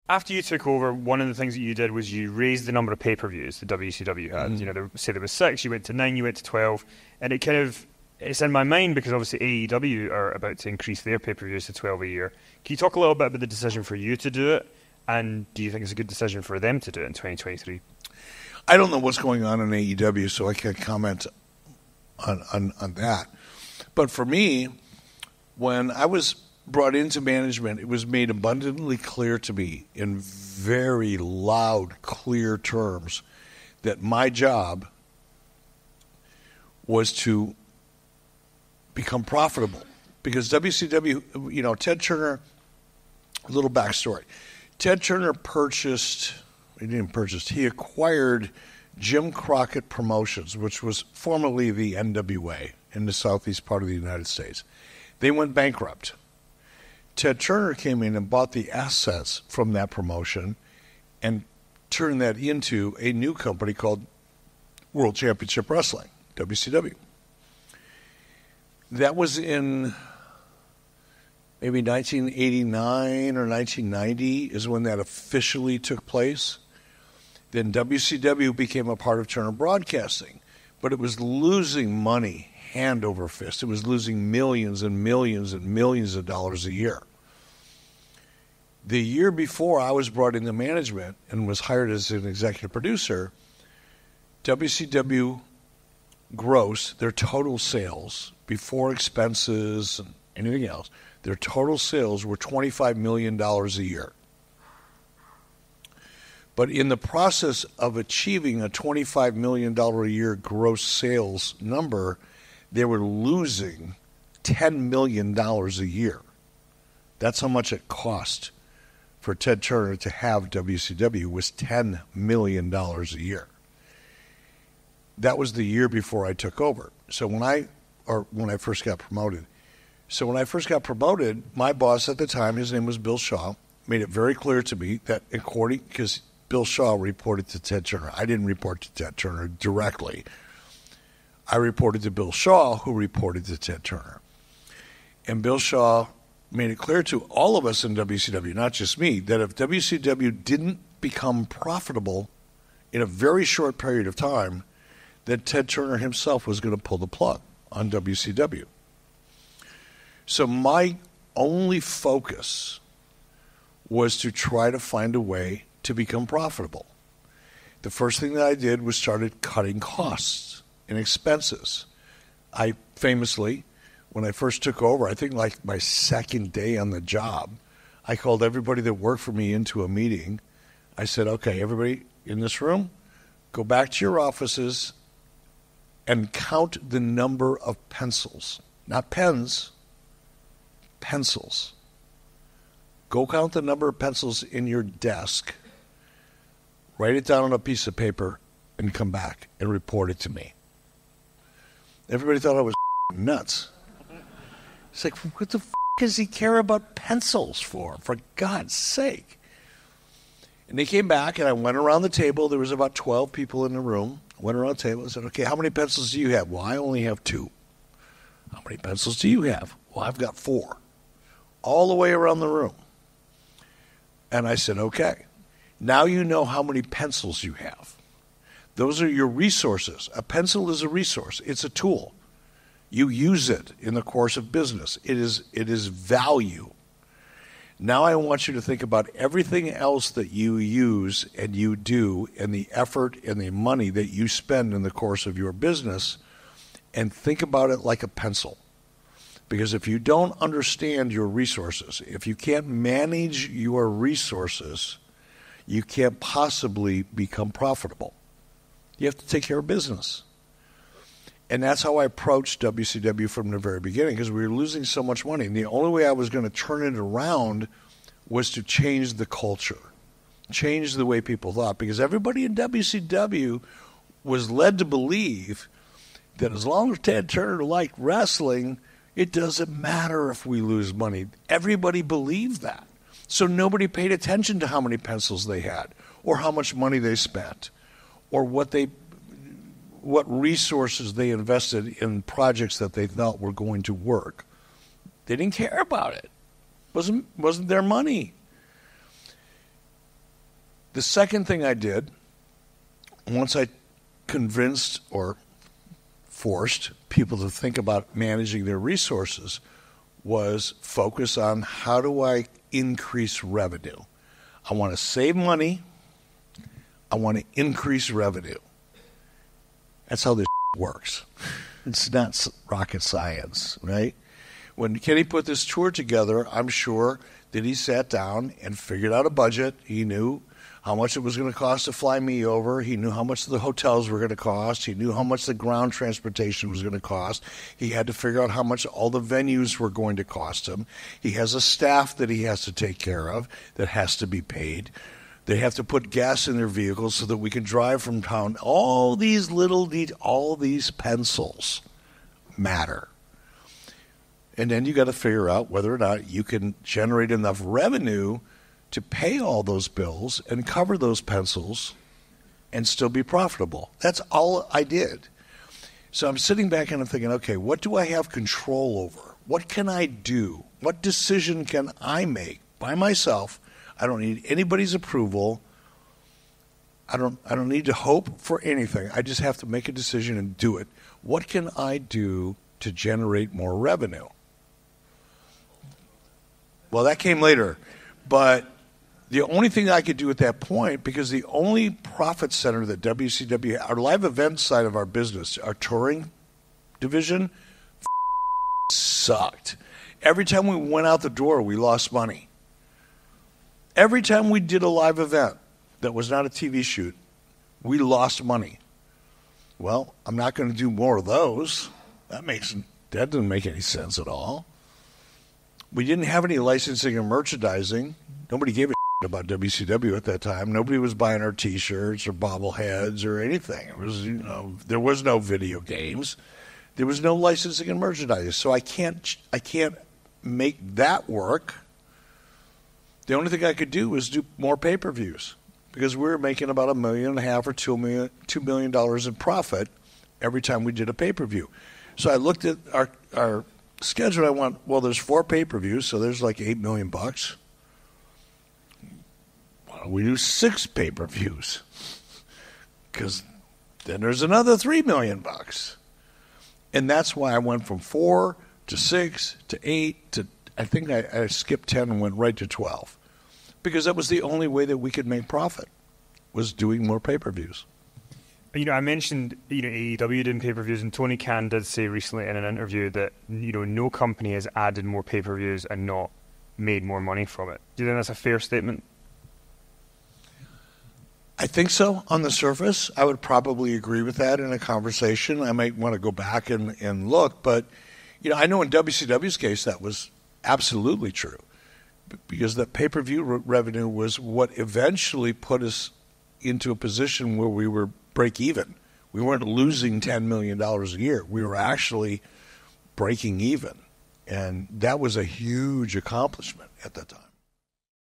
After you took over, one of the things that you did was you raised the number of pay-per-views the WCW had. Mm. You know, say there was 6, you went to 9, you went to 12, and it's in my mind because obviously AEW are about to increase their pay-per-views to 12 a year. Can you talk a little bit about the decision for you to do it, and do you think it's a good decision for them to do it in 2023? I don't know what's going on in AEW, so I can't comment on that. But for me, when I was brought into management, it was made abundantly clear to me in very loud, clear terms that my job was to become profitable. Because WCW, Ted Turner, a little backstory. Ted Turner he acquired Jim Crockett Promotions, which was formerly the NWA in the southeast part of the United States. They went bankrupt. Ted Turner came in and bought the assets from that promotion and turned that into a new company called World Championship Wrestling, WCW. That was in maybe 1989 or 1990 is when that officially took place. Then WCW became a part of Turner Broadcasting, but it was losing money hand over fist. It was losing millions and millions and millions of dollars a year. The year before I was brought into management and was hired as an executive producer, WCW gross, their total sales, before expenses and anything else, their total sales were $25 million a year. But in the process of achieving a $25 million a year gross sales number, they were losing $10 million a year. That's how much it cost for Ted Turner to have WCW, was $10 million a year. That was the year before I took over. So when I first got promoted. So when I first got promoted, my boss at the time, his name was Bill Shaw, made it very clear to me that because Bill Shaw reported to Ted Turner. I didn't report to Ted Turner directly. I reported to Bill Shaw, who reported to Ted Turner. And Bill Shaw made it clear to all of us in WCW, not just me, that if WCW didn't become profitable in a very short period of time, that Ted Turner himself was going to pull the plug on WCW. So my only focus was to try to find a way to become profitable. The first thing that I did was started cutting costs and expenses. I famously, when I first took over, I think like my second day on the job, I called everybody that worked for me into a meeting. I said, okay, everybody in this room, go back to your offices and count the number of pencils. Not pens, pencils. Go count the number of pencils in your desk, write it down on a piece of paper, and come back and report it to me. Everybody thought I was nuts. It's like, what the does he care about pencils for God's sake? And they came back, and I went around the table. There was about 12 people in the room. I went around the table and said, okay, how many pencils do you have? Well, I only have 2. How many pencils do you have? Well, I've got 4. All the way around the room. And I said, okay, now you know how many pencils you have. Those are your resources. A pencil is a resource. It's a tool. You use it in the course of business. It is value. Now I want you to think about everything else that you use and you do and the effort and the money that you spend in the course of your business, and think about it like a pencil. Because if you don't understand your resources, if you can't manage your resources, you can't possibly become profitable. You have to take care of business. And that's how I approached WCW from the very beginning, because we were losing so much money. And the only way I was going to turn it around was to change the culture, change the way people thought. Because everybody in WCW was led to believe that as long as Ted Turner liked wrestling, it doesn't matter if we lose money. Everybody believed that. So nobody paid attention to how many pencils they had, or how much money they spent, or what resources they invested in projects that they thought were going to work. They didn't care about it. Wasn't their money. The second thing I did, once I convinced or forced people to think about managing their resources, was focus on how do I increase revenue. I want to save money. I want to increase revenue. That's how this works. It's not rocket science, right? When Kenny put this tour together, I'm sure that he sat down and figured out a budget. He knew how much it was going to cost to fly me over. He knew how much the hotels were going to cost. He knew how much the ground transportation was going to cost. He had to figure out how much all the venues were going to cost him. He has a staff that he has to take care of that has to be paid. They have to put gas in their vehicles so that we can drive from town. All these all these pencils matter. And then you got to figure out whether or not you can generate enough revenue to pay all those bills and cover those pencils and still be profitable. That's all I did. So I'm sitting back and I'm thinking, okay, what do I have control over? What can I do? What decision can I make by myself? I don't need anybody's approval. I don't need to hope for anything. I just have to make a decision and do it. What can I do to generate more revenue? Well, that came later. But the only thing I could do at that point, because the only profit center that WCW, our live event side of our business, our touring division, sucked. Every time we went out the door, we lost money. Every time we did a live event that was not a TV shoot, we lost money. Well, I'm not going to do more of those. That doesn't make any sense at all. We didn't have any licensing or merchandising. Nobody gave a shit about WCW at that time. Nobody was buying our T-shirts or bobbleheads or anything. It was, there was no video games. There was no licensing and merchandising. So I can't make that work. The only thing I could do was do more pay-per-views because we were making about $1.5 million or $2 million in profit every time we did a pay-per-view. So I looked at our schedule. I went, well, there's 4 pay-per-views, so there's like $8 million. Why don't we do 6 pay-per-views? Because then there's another $3 million. And that's why I went from 4 to 6 to 8 to I think I skipped 10 and went right to 12 because that was the only way that we could make profit was doing more pay-per-views. I mentioned, AEW doing pay-per-views, and Tony Khan did say recently in an interview that, no company has added more pay-per-views and not made more money from it. Do you think that's a fair statement? I think so. On the surface, I would probably agree with that in a conversation. I might want to go back and look, but, I know in WCW's case that was absolutely true because the pay-per-view revenue was what eventually put us into a position where we were break even. We weren't losing $10 million a year. We were actually breaking even. And that was a huge accomplishment at that time.